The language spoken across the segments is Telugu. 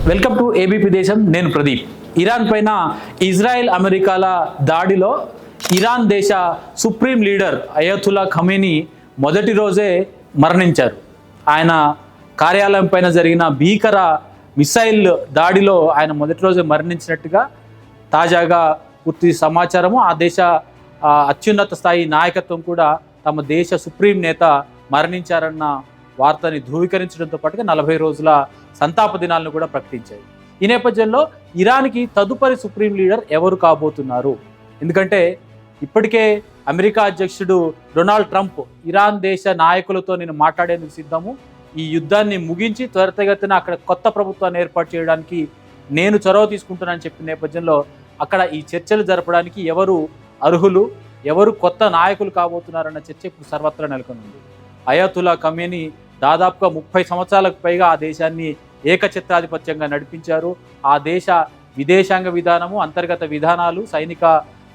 వెల్కమ్ టు ఏబీపీ దేశం. నేను ప్రదీప్. ఇరాన్ పైన ఇజ్రాయెల్ అమెరికాల దాడిలో ఇరాన్ దేశ సుప్రీం లీడర్ అయతుల్లా ఖమేనీ మొదటి రోజే మరణించారు. ఆయన కార్యాలయం పైన జరిగిన భీకర మిసైల్ దాడిలో ఆయన మొదటి రోజే మరణించినట్టుగా తాజాగా పూర్తి సమాచారము. ఆ దేశ అత్యున్నత స్థాయి నాయకత్వం కూడా తమ దేశ సుప్రీం నేత మరణించారన్న వార్తని ధృవీకరించడంతో పాటుగా 40 రోజుల సంతాప దినాలను కూడా ప్రకటించాయి. ఈ నేపథ్యంలో ఇరాన్కి తదుపరి సుప్రీం లీడర్ ఎవరు కాబోతున్నారు? ఎందుకంటే ఇప్పటికే అమెరికా అధ్యక్షుడు డొనాల్డ్ ట్రంప్ ఇరాన్ దేశ నాయకులతో నేను మాట్లాడేందుకు సిద్ధము, ఈ యుద్ధాన్ని ముగించి త్వరితగతిన అక్కడ కొత్త ప్రభుత్వాన్ని ఏర్పాటు చేయడానికి నేను చొరవ తీసుకుంటున్నానని చెప్పిన నేపథ్యంలో అక్కడ ఈ చర్చలు జరపడానికి ఎవరు అర్హులు, ఎవరు కొత్త నాయకులు కాబోతున్నారన్న చర్చ ఇప్పుడు సర్వత్రా నెలకొంది. అయతుల్లా ఖమేనీ దాదాపుగా 30 సంవత్సరాలకు పైగా ఆ దేశాన్ని ఏకఛత్రాధిపత్యంగా నడిపించారు. ఆ దేశ విదేశాంగ విధానము, అంతర్గత విధానాలు, సైనిక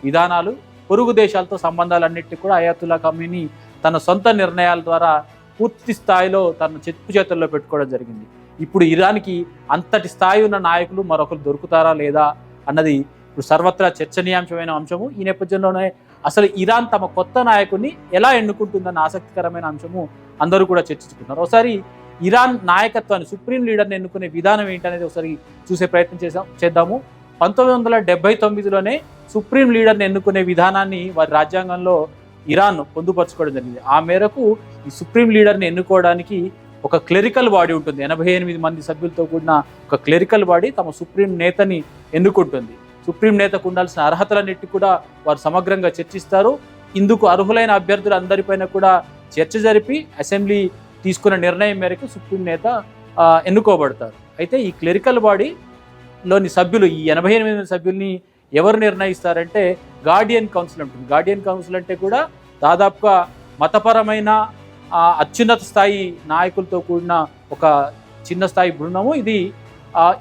విధానాలు, పొరుగు దేశాలతో సంబంధాలన్నింటినీ కూడా అయతుల్లా ఖమేనీ తన సొంత నిర్ణయాల ద్వారా పూర్తి స్థాయిలో తన చెప్పు చేతుల్లో పెట్టుకోవడం జరిగింది. ఇప్పుడు ఇరాన్కి అంతటి స్థాయి ఉన్న నాయకులు మరొకరు దొరుకుతారా లేదా అన్నది ఇప్పుడు సర్వత్రా చర్చనీయాంశమైన అంశము. ఈ నేపథ్యంలోనే అసలు ఇరాన్ తమ కొత్త నాయకుడిని ఎలా ఎన్నుకుంటుందన్న ఆసక్తికరమైన అంశము అందరూ కూడా చర్చించుకుంటున్నారు. ఒకసారి ఇరాన్ నాయకత్వాన్ని, సుప్రీం లీడర్ని ఎన్నుకునే విధానం ఏంటనేది ఒకసారి చూసే ప్రయత్నం చేద్దాము. 1979లోనే సుప్రీం లీడర్ని ఎన్నుకునే విధానాన్ని వారి రాజ్యాంగంలో ఇరాన్ పొందుపరచుకోవడం జరిగింది. ఆ మేరకు ఈ సుప్రీం లీడర్ని ఎన్నుకోవడానికి ఒక క్లెరికల్ బాడీ ఉంటుంది. 88 మంది సభ్యులతో కూడిన ఒక క్లెరికల్ బాడీ తమ సుప్రీం నేతని ఎన్నుకుంటుంది. సుప్రీం నేతకు ఉండాల్సిన అర్హతలన్నిటి కూడా వారు సమగ్రంగా చర్చిస్తారు. ఇందుకు అర్హులైన అభ్యర్థులు అందరిపైన కూడా చర్చ జరిపి అసెంబ్లీ తీసుకున్న నిర్ణయం మేరకు సుప్రీం నేత ఎన్నుకోబడతారు. అయితే ఈ క్లెరికల్ బాడీలోని సభ్యులు, ఈ 88 సభ్యుల్ని ఎవరు నిర్ణయిస్తారంటే గార్డియన్ కౌన్సిల్ ఉంటుంది. గార్డియన్ కౌన్సిల్ అంటే కూడా దాదాపుగా మతపరమైన అత్యున్నత స్థాయి నాయకులతో కూడిన ఒక చిన్న స్థాయి బృందము. ఇది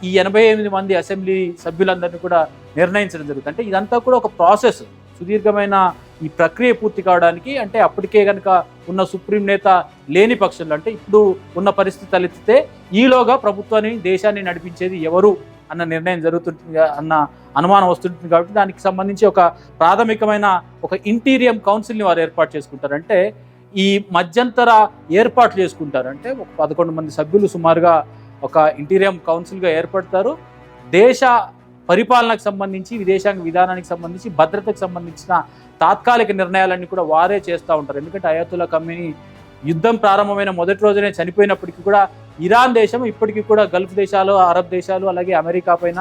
ఈ 88 మంది అసెంబ్లీ సభ్యులందరినీ కూడా నిర్ణయించడం జరుగుతుంది. అంటే ఇదంతా కూడా ఒక ప్రాసెస్, సుదీర్ఘమైన ఈ ప్రక్రియ పూర్తి కావడానికి. అంటే అప్పటికే కనుక ఉన్న సుప్రీం నేత లేని పక్షంలో, అంటే ఇప్పుడు ఉన్న పరిస్థితి తలెత్తితే ఈలోగా ప్రభుత్వాన్ని, దేశాన్ని నడిపించేది ఎవరు అన్న నిర్ణయం జరుగుతుంది అన్న అనుమానం వస్తుంటుంది. కాబట్టి దానికి సంబంధించి ఒక ప్రాథమికమైన ఒక ఇంటీరియం కౌన్సిల్ని వారు ఏర్పాటు చేసుకుంటారు. అంటే ఈ మధ్యంతర ఏర్పాట్లు చేసుకుంటారు. అంటే ఒక 11 మంది సభ్యులు సుమారుగా ఒక ఇంటీరియం కౌన్సిల్గా ఏర్పడతారు. దేశ పరిపాలనకు సంబంధించి, విదేశాంగ విధానానికి సంబంధించి, భద్రతకు సంబంధించిన తాత్కాలిక నిర్ణయాలన్నీ కూడా వారే చేస్తూ ఉంటారు. ఎందుకంటే అయతుల్లా ఖమేనీ యుద్ధం ప్రారంభమైన మొదటి రోజునే చనిపోయినప్పటికీ కూడా ఇరాన్ దేశం ఇప్పటికీ కూడా గల్ఫ్ దేశాలు, అరబ్ దేశాలు, అలాగే అమెరికా పైన,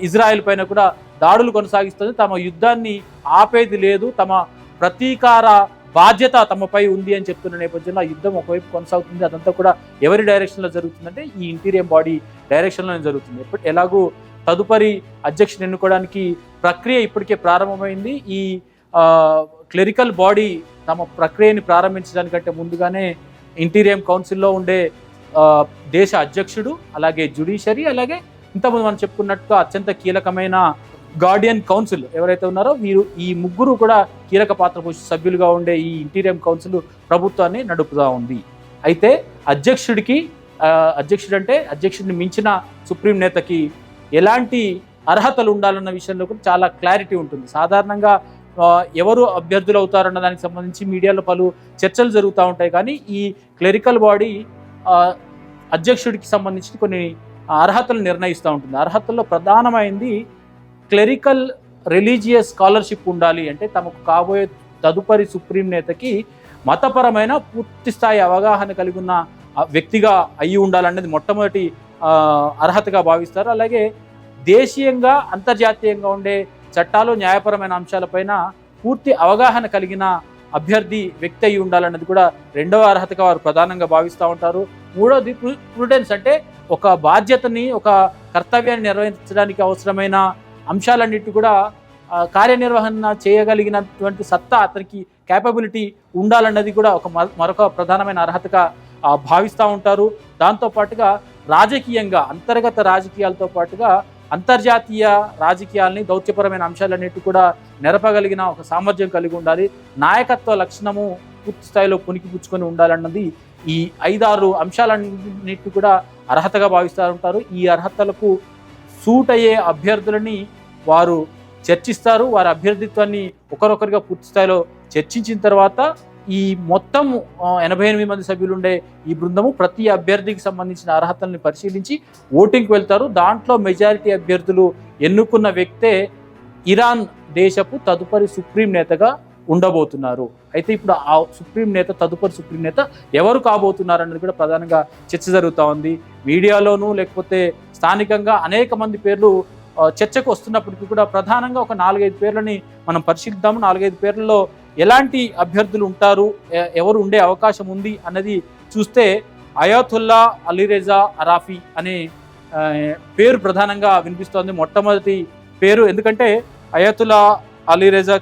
ఇజ్రాయెల్ పైన కూడా దాడులు కొనసాగిస్తుంది. తమ యుద్ధాన్ని ఆపేది లేదు, తమ ప్రతీకార బాధ్యత తమపై ఉంది అని చెప్తున్న నేపథ్యంలో ఆ యుద్ధం ఒకవైపు కొనసాగుతుంది. అదంతా కూడా ఎవరి డైరెక్షన్లో జరుగుతుందంటే ఈ ఇంటీరియం బాడీ డైరెక్షన్లోనే జరుగుతుంది. ఎలాగూ తదుపరి అధ్యక్షుని ఎన్నుకోవడానికి ప్రక్రియ ఇప్పటికే ప్రారంభమైంది. ఈ క్లెరికల్ బాడీ తమ ప్రక్రియని ప్రారంభించడానికంటే ముందుగానే ఇంటీరియం కౌన్సిల్లో ఉండే దేశ అధ్యక్షుడు, అలాగే జ్యుడిషియరీ, అలాగే ఇంతకుముందు మనం చెప్పుకున్నట్టుగా అత్యంత కీలకమైన గార్డియన్ కౌన్సిల్ ఎవరైతే ఉన్నారో వీరు, ఈ ముగ్గురు కూడా కీలక పాత్ర పోషి సభ్యులుగా ఉండే ఈ ఇంటీరియం కౌన్సిల్ ప్రభుత్వాన్ని నడుపుతూ ఉంది. అయితే అధ్యక్షుడిని మించిన సుప్రీం నేతకి ఎలాంటి అర్హతలు ఉండాలన్న విషయంలో కూడా చాలా క్లారిటీ ఉంటుంది. సాధారణంగా ఎవరు అభ్యర్థులు అవుతారన్న దానికి సంబంధించి మీడియాలో పలు చర్చలు జరుగుతూ ఉంటాయి. కానీ ఈ క్లెరికల్ బాడీ అధ్యక్షుడికి సంబంధించి కొన్ని అర్హతలు నిర్ణయిస్తూ ఉంటుంది. అర్హతల్లో ప్రధానమైంది క్లెరికల్ రిలీజియస్ స్కాలర్షిప్ ఉండాలి. అంటే తమకు కాబోయే తదుపరి సుప్రీం నేతకి మతపరమైన పూర్తి స్థాయి అవగాహన కలిగి ఉన్న వ్యక్తిగా అయి ఉండాలనేది మొట్టమొదటి అర్హతగా భావిస్తారు. అలాగే దేశీయంగా, అంతర్జాతీయంగా ఉండే చట్టాలు, న్యాయపరమైన అంశాలపైన పూర్తి అవగాహన కలిగిన అభ్యర్థి వ్యక్తి అయి ఉండాలన్నది కూడా రెండవ అర్హతగా వారు ప్రధానంగా భావిస్తూ ఉంటారు. మూడవది ప్రుడెన్స్, అంటే ఒక బాధ్యతని, ఒక కర్తవ్యాన్ని నిర్వహించడానికి అవసరమైన అంశాలన్నిటి కూడా కార్యనిర్వహణ చేయగలిగినటువంటి సత్తా, అతనికి క్యాపబిలిటీ ఉండాలన్నది కూడా మరొక ప్రధానమైన అర్హతగా భావిస్తూ ఉంటారు. దాంతోపాటుగా రాజకీయంగా, అంతర్గత రాజకీయాలతో పాటుగా అంతర్జాతీయ రాజకీయాలని, దౌత్యపరమైన అంశాలన్నిటి కూడా నెరపగలిగిన ఒక సామర్థ్యం కలిగి ఉండాలి. నాయకత్వ లక్షణము పూర్తి స్థాయిలో పుణికిపుచ్చుకొని ఉండాలన్నది ఈ 5-6 అంశాలన్నింటినీ కూడా అర్హతగా భావిస్తూ ఉంటారు. ఈ అర్హతలకు సూట్ అయ్యే అభ్యర్థులని వారు చర్చిస్తారు. వారి అభ్యర్థిత్వాన్ని ఒకరొకరిగా పూర్తి స్థాయిలో చర్చించిన తర్వాత ఈ మొత్తం 88 మంది సభ్యులు ఉండే ఈ బృందము ప్రతి అభ్యర్థికి సంబంధించిన అర్హతల్ని పరిశీలించి ఓటింగ్కి వెళ్తారు. దాంట్లో మెజారిటీ అభ్యర్థులు ఎన్నుకున్న వ్యక్తే ఇరాన్ దేశపు తదుపరి సుప్రీం నేతగా ఉండబోతున్నారు. అయితే ఇప్పుడు ఆ తదుపరి సుప్రీం నేత ఎవరు కాబోతున్నారు అన్నది కూడా ప్రధానంగా చర్చ జరుగుతూ ఉంది. మీడియాలోనూ లేకపోతే స్థానికంగా అనేక మంది పేర్లు చర్చకు వస్తున్నప్పటికీ కూడా ప్రధానంగా ఒక 4-5 పేర్లని మనం పరిశీలిద్దాము. 4-5 పేర్లలో ఎలాంటి అభ్యర్థులు ఉంటారు, ఎవరు ఉండే అవకాశం ఉంది అన్నది చూస్తే అయాతుల్లా అలీరెజా అరాఫీ అనే పేరు ప్రధానంగా వినిపిస్తోంది. మొట్టమొదటి పేరు, ఎందుకంటే అయాతుల్లా అలీరెజా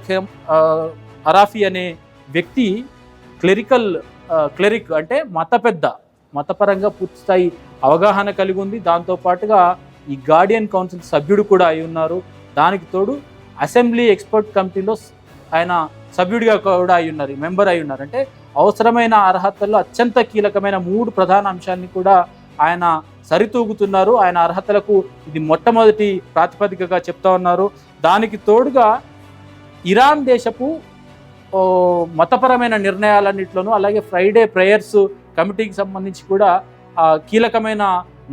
అరాఫీ అనే వ్యక్తి క్లెరిక్ అంటే మతపరంగా పూర్తి స్థాయి అవగాహన కలిగి ఉంది. దాంతోపాటుగా ఈ గార్డియన్ కౌన్సిల్ సభ్యుడు కూడా అయి ఉన్నారు. దానికి తోడు అసెంబ్లీ ఎక్స్పర్ట్ కమిటీలో ఆయన సభ్యుడిగా కూడా మెంబర్ అయి ఉన్నారు. అంటే అవసరమైన అర్హతల్లో అత్యంత కీలకమైన 3 ప్రధాన అంశాన్ని కూడా ఆయన సరితూగుతున్నారు. ఆయన అర్హతలకు ఇది మొట్టమొదటి ప్రాతిపదికగా చెప్తా ఉన్నారు. దానికి తోడుగా ఇరాన్ దేశపు మతపరమైన నిర్ణయాలన్నింటిలోనూ, అలాగే ఫ్రైడే ప్రేయర్స్ కమిటీకి సంబంధించి కూడా కీలకమైన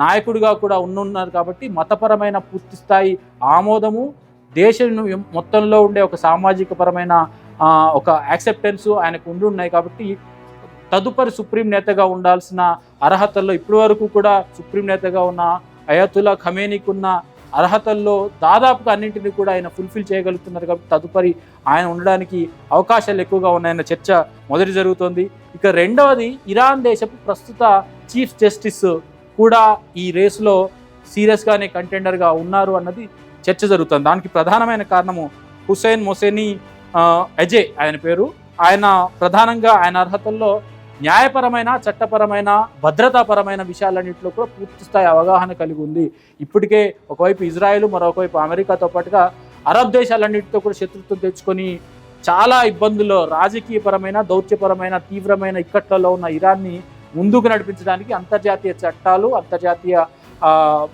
నాయకుడిగా కూడా ఉన్నారు. కాబట్టి మతపరమైన పూర్తి స్థాయి ఆమోదము, దేశం మొత్తంలో ఉండే ఒక సామాజిక పరమైన ఒక యాక్సెప్టెన్స్ ఆయనకు ఉన్నాయి. కాబట్టి తదుపరి సుప్రీం నేతగా ఉండాల్సిన అర్హతల్లో ఇప్పటి వరకు కూడా సుప్రీం నేతగా ఉన్న అయాతుల్లా ఖమేనీకి ఉన్న అర్హతల్లో దాదాపుగా అన్నింటినీ కూడా ఆయన ఫుల్ఫిల్ చేయగలుగుతున్నారు. కాబట్టి తదుపరి ఆయన ఉండడానికి అవకాశాలు ఎక్కువగా ఉన్నాయన్న చర్చ మొదటి జరుగుతోంది. ఇక రెండవది, ఇరాన్ దేశపు ప్రస్తుత చీఫ్ జస్టిస్ కూడా ఈ రేసులో సీరియస్గానే కంటెండర్గా ఉన్నారు అన్నది చర్చ జరుగుతుంది. దానికి ప్రధానమైన కారణము హుసేన్ మొసేనీ అజయ్ ఆయన పేరు. ఆయన ప్రధానంగా ఆయన అర్హతల్లో న్యాయపరమైన, చట్టపరమైన, భద్రతాపరమైన విషయాలన్నింటిలో కూడా పూర్తి స్థాయి అవగాహన కలిగి ఉంది. ఇప్పటికే ఒకవైపు ఇజ్రాయెల్, మరొకవైపు అమెరికాతో పాటుగా అరబ్ దేశాలన్నింటితో కూడా శత్రుత్వం తెచ్చుకొని చాలా ఇబ్బందుల్లో, రాజకీయపరమైన, దౌత్యపరమైన, తీవ్రమైన ఇక్కట్లలో ఉన్న ఇరాన్ని ముందుకు నడిపించడానికి అంతర్జాతీయ చట్టాలు, అంతర్జాతీయ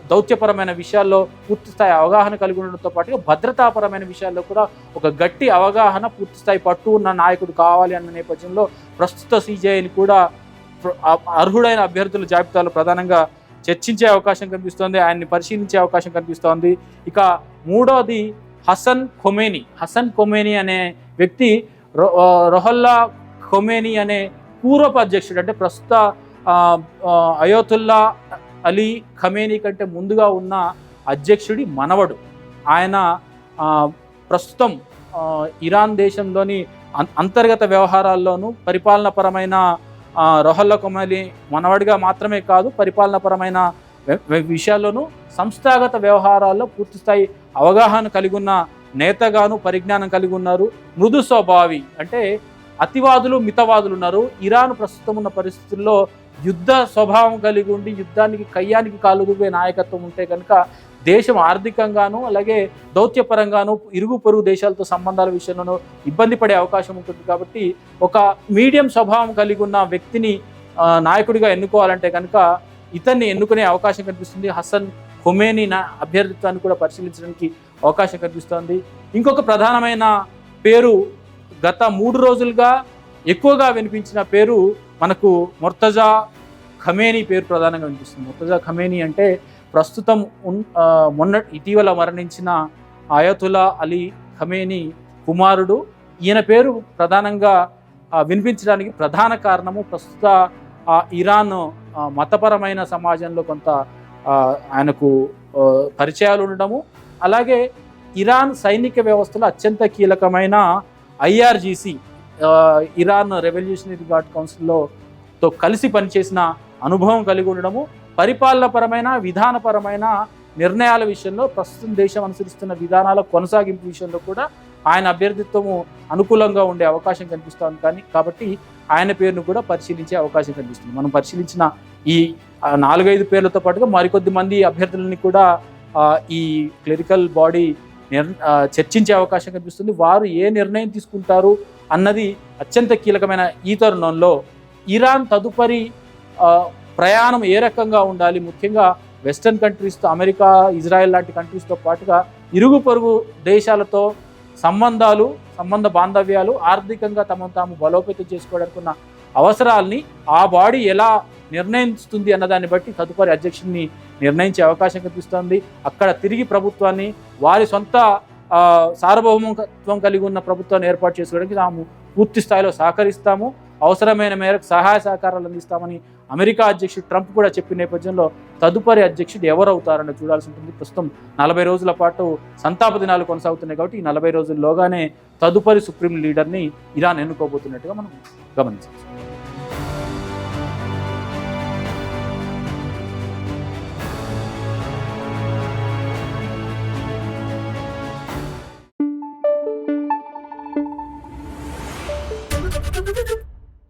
దౌత్యపరమైన విషయాల్లో పూర్తి స్థాయి అవగాహన కలిగి ఉండడంతో పాటుగా భద్రతాపరమైన విషయాల్లో కూడా ఒక గట్టి అవగాహన, పూర్తి స్థాయి పట్టు ఉన్న నాయకుడు కావాలి అన్న నేపథ్యంలో ప్రస్తుత సీజేఐని కూడా అర్హుడైన అభ్యర్థుల జాబితాలో ప్రధానంగా చర్చించే అవకాశం కనిపిస్తోంది, ఆయన్ని పరిశీలించే అవకాశం కనిపిస్తోంది. ఇక మూడోది హసన్ ఖొమేనీ అనే వ్యక్తి రొహల్లా ఖొమేనీ అనే పూర్వపు అధ్యక్షుడు, అంటే ప్రస్తుత అయాతుల్లా అలీ ఖమేనీ కంటే ముందుగా ఉన్న అధ్యక్షుడి మనవడు. ఆయన ప్రస్తుతం ఇరాన్ దేశంలోని అంతర్గత వ్యవహారాల్లోనూ పరిపాలనాపరమైన రొహల్లా ఖొమేనీ మనవడిగా మాత్రమే కాదు, పరిపాలనాపరమైన విషయాల్లోనూ సంస్థాగత వ్యవహారాల్లో పూర్తిస్థాయి అవగాహన కలిగి ఉన్న నేతగాను పరిజ్ఞానం కలిగి ఉన్నారు. మృదు స్వభావి, అంటే అతివాదులు, మితవాదులు ఉన్నారు. ఇరాన్ ప్రస్తుతం ఉన్న పరిస్థితుల్లో యుద్ధ స్వభావం కలిగి ఉండి యుద్ధానికి కయ్యానికి కాలుగువే నాయకత్వం ఉంటే కనుక దేశం ఆర్థికంగాను, అలాగే దౌత్యపరంగాను, ఇరుగు పొరుగు దేశాలతో సంబంధాల విషయంలోనూ ఇబ్బంది పడే అవకాశం ఉంటుంది. కాబట్టి ఒక మీడియం స్వభావం కలిగి ఉన్న వ్యక్తిని నాయకుడిగా ఎన్నుకోవాలంటే కనుక ఇతన్ని ఎన్నుకునే అవకాశం కనిపిస్తుంది. హసన్ ఖొమేనీ అభ్యర్థిత్వాన్ని కూడా పరిశీలించడానికి అవకాశం కనిపిస్తోంది. ఇంకొక ప్రధానమైన పేరు, గత 3 రోజులుగా ఎక్కువగా వినిపించిన పేరు మనకు ముర్తజా ఖమేనీ పేరు ప్రధానంగా వినిపిస్తుంది. ముర్తజా ఖమేనీ అంటే ప్రస్తుతం ఇటీవల మరణించిన అయాతుల్లా అలీ ఖమేనీ కుమారుడు. ఈయన పేరు ప్రధానంగా వినిపించడానికి ప్రధాన కారణము ప్రస్తుత ఇరాన్ మతపరమైన సమాజంలో కొంత ఆయనకు పరిచయాలు ఉండడము, అలాగే ఇరాన్ సైనిక వ్యవస్థలో అత్యంత కీలకమైన IRGC ఇరాన్ రెవల్యూషనరీ గార్డ్ కౌన్సిల్తో కలిసి పనిచేసిన అనుభవం కలిగి ఉండడము, పరిపాలనపరమైన, విధానపరమైన నిర్ణయాల విషయంలో ప్రస్తుతం దేశం అనుసరిస్తున్న విధానాల కొనసాగింపు విషయంలో కూడా ఆయన అభ్యర్థిత్వము అనుకూలంగా ఉండే అవకాశం కనిపిస్తుంది. కాబట్టి ఆయన పేరును కూడా పరిశీలించే అవకాశం కనిపిస్తుంది. మనం పరిశీలించిన ఈ 4-5 పేర్లతో పాటుగా మరికొద్ది మంది అభ్యర్థులని కూడా ఈ క్లెరికల్ బాడీ చర్చించే అవకాశం కనిపిస్తుంది. వారు ఏ నిర్ణయం తీసుకుంటారు అన్నది అత్యంత కీలకమైన ఈ తరుణంలో ఇరాన్ తదుపరి ప్రయాణం ఏ రకంగా ఉండాలి, ముఖ్యంగా వెస్టర్న్ కంట్రీస్తో, అమెరికా, ఇజ్రాయెల్ లాంటి కంట్రీస్తో పాటుగా ఇరుగు పొరుగు దేశాలతో సంబంధ బాంధవ్యాలు, ఆర్థికంగా తమను తాము బలోపేతం చేసుకోవడానికి ఉన్న అవసరాల్ని ఆ బాడీ ఎలా నిర్ణయిస్తుంది అన్నదాన్ని బట్టి తదుపరి అధ్యక్షుడిని నిర్ణయించే అవకాశం కనిపిస్తోంది. అక్కడ తిరిగి ప్రభుత్వాన్ని, వారి సొంత సార్వభౌమత్వం కలిగి ఉన్న ప్రభుత్వాన్ని ఏర్పాటు చేసుకోవడానికి తాము పూర్తి స్థాయిలో సహకరిస్తాము, అవసరమైన మేరకు సహాయ సహకారాలు అందిస్తామని అమెరికా అధ్యక్షుడు ట్రంప్ కూడా చెప్పిన నేపథ్యంలో తదుపరి అధ్యక్షుడు ఎవరవుతారని చూడాల్సి ఉంటుంది. ప్రస్తుతం 40 రోజుల పాటు సంతాప దినాలు కొనసాగుతున్నాయి కాబట్టి ఈ 40 రోజుల్లోగానే తదుపరి సుప్రీం లీడర్ని ఇరాన్ ఎన్నుకోబోతున్నట్టుగా మనం గమనించవచ్చు. Thank you.